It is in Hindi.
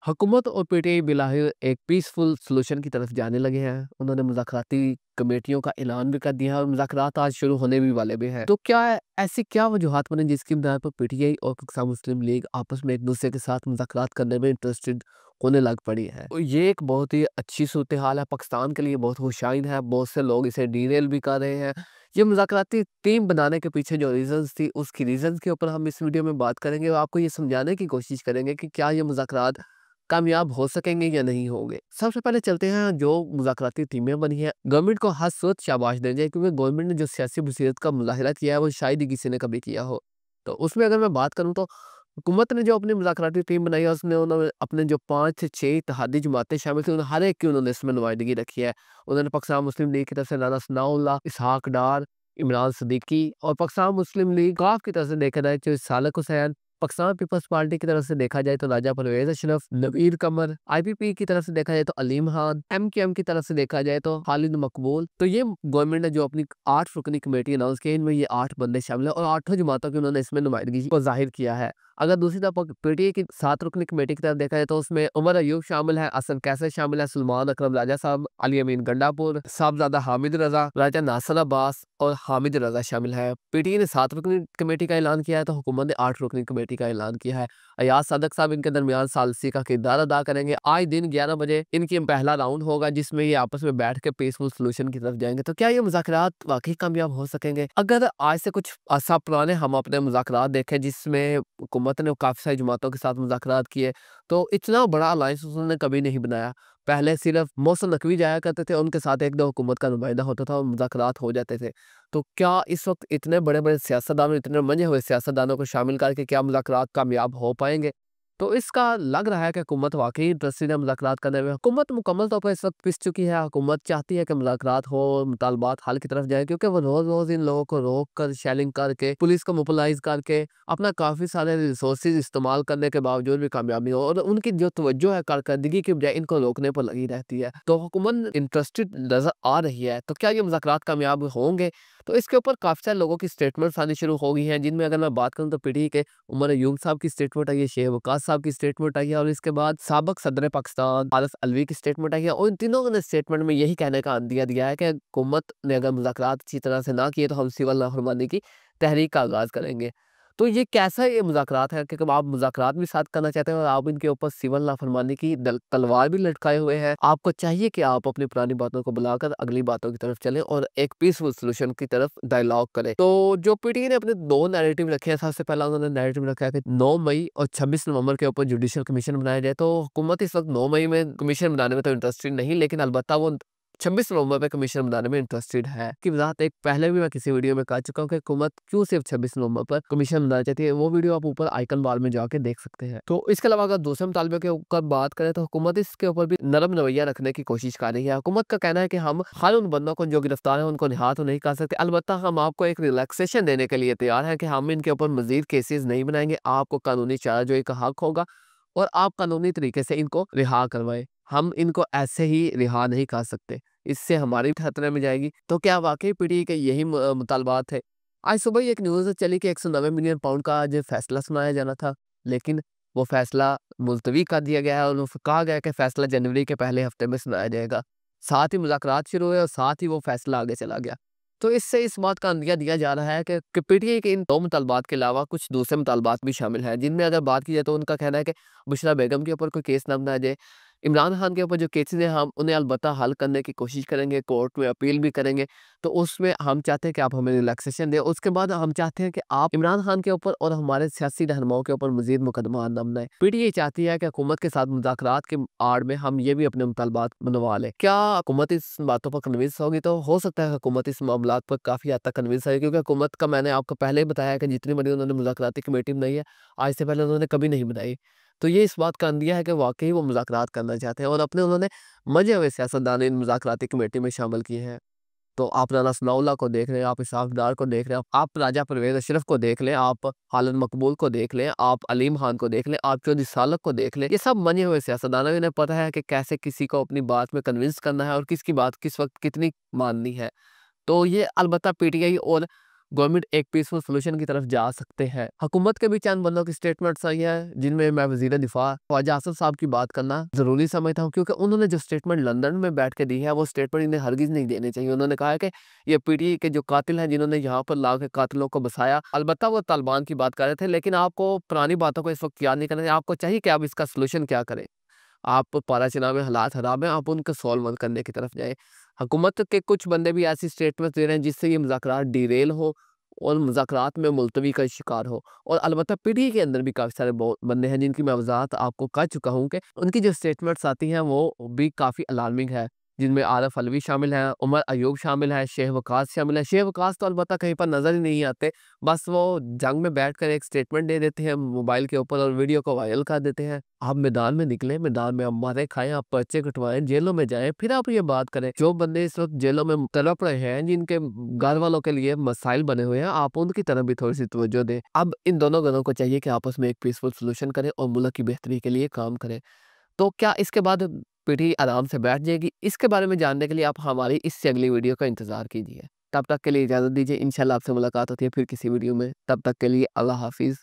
हुकूमत और पीटीआई बिलाहिर एक पीसफुल सॉल्यूशन की तरफ जाने लगे हैं। उन्होंने मुज़ाकराती कमेटियों का ऐलान भी कर दिया है और मुज़ाकरात आज शुरू होने भी वाले भी हैं। तो क्या ऐसी क्या वजूहात बनी जिसकी बुनियाद पर पीटीआई और पाकिस्तान मुस्लिम लीग आपस में एक-दूसरे के साथ मुज़ाकरात करने में इंटरेस्टेड होने लग पड़ी है? तो ये एक बहुत ही अच्छी सूरत-ए-हाल है, पाकिस्तान के लिए बहुत खुशाइन है। बहुत से लोग इसे डीरेल भी कर रहे हैं। ये मुज़ाकराती टीम बनाने के पीछे जो रीज़न्स थी, उसकी रीज़न्स के ऊपर हम इस वीडियो में बात करेंगे और आपको ये समझाने की कोशिश करेंगे कि क्या ये मुज़ाकरात कामयाब हो सकेंगे या नहीं होंगे। सबसे पहले चलते हैं जो मुज़ाकराती टीमें बनी हैं, गवर्नमेंट को हर सूरत शाबाश देनी चाहिए क्योंकि गवर्नमेंट ने जो सियासी बसीरत का मुज़ाहिरा किया है वो शायद ही किसी ने कभी किया हो। तो उसमें अगर मैं बात करूँ तो हुकूमत ने जो अपनी मुज़ाकराती टीम बनाई है उसमें उन्होंने अपने जो 5 से 6 इत्तेहादी जमातें शामिल थी, हर एक की उन्होंने इसमें नुमाइंदगी रखी है। उन्होंने पाकिस्तान मुस्लिम लीग की तरफ से राना सनाउल्लाह, इसहाक डार, इमरान सिद्दीकी और पाकिस्तान मुस्लिम लीग काफ की तरफ से देखा जाए तो सालक हुसैन, पाकिस्तान पीपल्स पार्टी की तरफ से देखा जाए तो राजा परवेज अशरफ, नवीर कमर, आईपीपी की तरफ से देखा जाए तो अलीम खान, एमक्यूएम की तरफ से देखा जाए तो खालिद मकबूल। तो ये गवर्नमेंट ने जो अपनी 8 रुकनी कमेटी अनाउंस की है, इनमें ये 8 बंदे शामिल है और 8 जमातों की उन्होंने इसमें नुमाइंदगी को जाहिर किया है। अगर दूसरी तरफ पीटीआई की 7 रुकनी कमेटी की तरफ देखा जाए तो उसमें उमर अयूब शामिल है, हसन कैसर शामिल है, सलमान अकरम राजा साहब, अली अमीन गंडापुर, साहबजादा हामिद रजा, राजा नासिर अब्बास और हामिद रजा शामिल है। पीटीआई ने 7 रुकनी कमेटी का ऐलान किया है तो हुकूमत ने 8 रुकनी कमेटी का ऐलान किया है। अयाज सादक साहब इनके दरमियान सालसी का किरदार अदा करेंगे। आज दिन 11 बजे इनकी पहला राउंड होगा जिसमें ये आपस में बैठ के पीसफुल सॉल्यूशन की तरफ जाएंगे। तो क्या ये मुज़ाकरात वाकई कामयाब हो सकेंगे? अगर आज से कुछ अर्सा पुराने हम अपने मुज़ाकरात देखें जिसमें हुकूमत ने काफ़ी सारी जमातों के साथ मुज़ाकरात किए, तो इतना बड़ा अलायंस उन्होंने कभी नहीं बनाया। पहले सिर्फ मोहसिन नकवी जाया करते थे, उनके साथ 1-2 हुकूमत का नुमाइंदा होता था और मुज़ाकरात हो जाते थे। तो क्या इस वक़्त इतने बड़े-बड़े सियासतदान, इतने मंजे हुए सियासतदानों को शामिल करके क्या मुज़ाकरात कामयाब हो पाएँगे? तो इसका लग रहा है कि हुकूमत वाक़ई इंटरेस्टेड है मुज़ाकरात करने में। हुकूमत मुकम्मल तौर पर इस वक़्त पिस चुकी है। हुकूमत चाहती है कि मुज़ाकरात हो, मुतालबात हल की तरफ जाएँ क्योंकि वो रोज़-रोज़ इन लोगों को रोक कर, शेलिंग करके, पुलिस को मोबिलाइज़ करके, अपना काफ़ी सारे रिसोर्सेज़ इस्तेमाल करने के बावजूद भी कामयाब नहीं हो और उनकी जो तवज्जो है कारकर्दगी की बजाय इनको रोकने पर लगी रहती है। तो हुकूमत इंटरेस्टेड नज़र आ रही है। तो क्या ये मुज़ाकरात कामयाब होंगे? तो इसके ऊपर काफ़ी सारे लोगों की स्टेटमेंट्स आनी शुरू हो गई हैं, जिनमें अगर मैं बात करूँ तो पीटीआई के उमर अयूब साहब की स्टेटमेंट आई है, शेख वकास साहब की स्टेटमेंट आई है और इसके बाद साबिक सदर पाकिस्तान आरिफ अलवी की स्टेटमेंट आई है और इन तीनों ने स्टेटमेंट में यही कहने का अंदिया दिया है कि हुकूमत ने अगर मुज़ाकरात अच्छी तरह से ना किए तो हम सिविल नाफरमानी की तहरीक का आगाज़ करेंगे। तो ये कैसा ये मुज़ाकरात है कि आप मुज़ाकरात भी साथ करना चाहते हैं और आप इनके ऊपर सिविल नाफरमानी की तलवार भी लटकाए हुए हैं। आपको चाहिए कि आप अपनी पुरानी बातों को बुलाकर अगली बातों की तरफ चलें और एक पीसफुल सॉल्यूशन की तरफ डायलॉग करें। तो जो पीटीआई ने अपने 2 नैरेटिव रखे हैं, सबसे पहला उन्होंने नैरेटिव रखा है कि 9 मई और 26 नवंबर के ऊपर जुडिशल कमीशन बनाया जाए। तो हुकूमत इस वक़्त 9 मई में कमीशन बनाने में तो इंटरेस्टेड नहीं, लेकिन अलबत्ता वो 26 नवंबर पे कमीशन बनाने में इंटरेस्टेड है। की वज़ाहत एक पहले भी मैं किसी वीडियो में कर चुका हूँ कि हुकूमत क्यों सिर्फ 26 नवंबर पर कमीशन बनाना चाहती है। वो वीडियो आप ऊपर आइकन बार में जाके देख सकते हैं। तो इसके अलावा अगर दूसरे मुतालबे के ऊपर बात करें तो हुकूमत इसके ऊपर भी नरम रवैया रखने की कोशिश कर रही है। हुकूमत का कहना है कि हम हर उन बंदों को जो गिरफ्तार हैं उनको रिहा तो नहीं कर सकते। अलबत्ता हम आपको एक रिलैक्सेशन देने के लिए तैयार हैं कि हम इनके ऊपर मज़ीद केसेज़ नहीं बनाएँगे। आपको कानूनी चाराजोई का हक होगा और आप कानूनी तरीके से इनको रिहा करवाएँ। हम इनको ऐसे ही रिहा नहीं कर सकते। इससे हमारी भी खतरे में जाएगी। तो क्या वाक़ई पीटीआई के यही मुतालबात थे? आज सुबह ही एक न्यूज़ चली कि 190 मिलियन पाउंड का आज फैसला सुनाया जाना था, लेकिन वो फैसला मुलतवी कर दिया गया है और वो कहा गया है कि फैसला जनवरी के पहले हफ्ते में सुनाया जाएगा। साथ ही मुज़ाकरात शुरू हुए और साथ ही वो फैसला आगे चला गया। तो इससे इस बात का अंदिया दिया जा रहा है कि पीटीआई के इन 2 मुतालबात के अलावा कुछ दूसरे मुतालबात भी शामिल हैं, जिनमें अगर बात की जाए तो उनका कहना है कि बुशरा बेगम के ऊपर कोई केस ना बनाया जाए। इमरान खान के ऊपर जो केसेज़ हैं हम उन्हें अलबत्ता हल करने की कोशिश करेंगे, कोर्ट में अपील भी करेंगे। तो उसमें हम चाहते हैं कि आप हमें रिलैक्सेशन दें। उसके बाद हम चाहते हैं कि आप इमरान खान के ऊपर और हमारे सियासी रहनुमाओं के ऊपर मज़ीद मुकदमा न बनाएँ। पीटीआई चाहती है कि हुकूमत के साथ मुज़ाकरात के आड़ में हम ये भी अपने मुतालबात मनवा लें। क्या हुकूमत इस बातों पर कन्विंस होगी? तो हो सकता है हुकूमत इस मामलात पर काफ़ी हद तक कन्विंस है क्योंकि हुकूमत का मैंने आपको पहले ही बताया कि जितनी बड़ी उन्होंने मुज़ाकराती कमेटी बनाई है, आज से पहले उन्होंने कभी नहीं बनाई। तो ये इस बात का अंदिया है कि वाक़ई वो मुज़ाकरात करना चाहते हैं और अपने उन्होंने मंजे हुए सियासतदान इन मुज़ाकराती कमेटी में शामिल किए हैं। तो आप राना सनाउल्लाह को देख लें, आप इसहाक डार को देख लें, आप राजा परवेज़ अशरफ को देख लें, आप खालिद मकबूल को देख लें, आप अलीम खान को देख लें, आप चौधरी सालक को देख लें। ये सब मंजे हुए सियासतदान हैं, इन्हें पता है कि कैसे किसी को अपनी बात में कन्विंस करना है और किसकी बात किस वक़्त कितनी माननी है। तो ये अलबत्ता पीटीआई और गवर्नमेंट एक पीसफुल सॉल्यूशन की तरफ जा सकते हैं। हुकूमत के भी चंद बंदों की स्टेटमेंट्स आई हैं, जिनमें मैं वज़ीर दिफ़ा ख्वाजा आसिफ साहब की बात करना ज़रूरी समझता हूँ, क्योंकि उन्होंने जो स्टेटमेंट लंदन में बैठ के दी है, वो स्टेटमेंट इन्हें हरगिज़ नहीं देनी चाहिए। उन्होंने कहा है कि ये पीटीआई के जो कातिल हैं, जिन्होंने यहाँ पर ला के कातिलों को बसाया, अलबत्ता वो तालिबान की बात कर रहे थे, लेकिन आपको पुरानी बातों को इस वक़्त याद नहीं करना चाहिए। आपको चाहिए कि आप इसका सॉल्यूशन क्या करें? आप पारा-चीना में हालात ख़राब हैं, आप उनको सॉल्व करने की तरफ जाएँ। हुकूमत के कुछ बंदे भी ऐसी स्टेटमेंट्स दे रहे हैं, जिससे ये मुज़ाकरात डिरेल हो और मुज़ाकरात में मुलतवी का शिकार हो। और अलबत्ता पीटीआई के अंदर भी काफ़ी सारे बंदे हैं, जिनकी मैं वज़ाहत आपको कर चुका हूँ कि उनकी जो स्टेटमेंट्स आती हैं, वो भी काफ़ी अलार्मिंग है। जिनमें आरिफ अलवी शामिल हैं, उमर अयूब शामिल है, शेख वकास शामिल है। शेख वकास तो अलबत्ता कहीं पर नज़र ही नहीं आते। बस वो जंग में बैठकर एक स्टेटमेंट दे देते हैं मोबाइल के ऊपर और वीडियो को वायरल कर देते हैं। आप मैदान में निकलें, मैदान में आप मारें खाएँ, आप पर्चे कटवाएँ, जेलों में जाएँ, फिर आप ये बात करें। जो बंदे इस वक़्त जेलों में तड़प रहे हैं, जिनके घर वालों के लिए मसाइल बने हुए हैं, आप उनकी तरफ भी थोड़ी-सी तवज्जो दें। अब इन दोनों घरों को चाहिए कि आपस में एक पीसफुल सॉल्यूशन करें और मुल्क की बेहतरी के लिए काम करें। तो क्या इसके बाद पीढ़ी आराम से बैठ जाएगी? इसके बारे में जानने के लिए आप हमारी इससे अगली वीडियो का इंतज़ार कीजिए। तब तक के लिए इजाज़त दीजिए। इंशाल्लाह आपसे मुलाकात होती है फिर किसी वीडियो में। तब तक के लिए अल्लाह हाफ़िज़।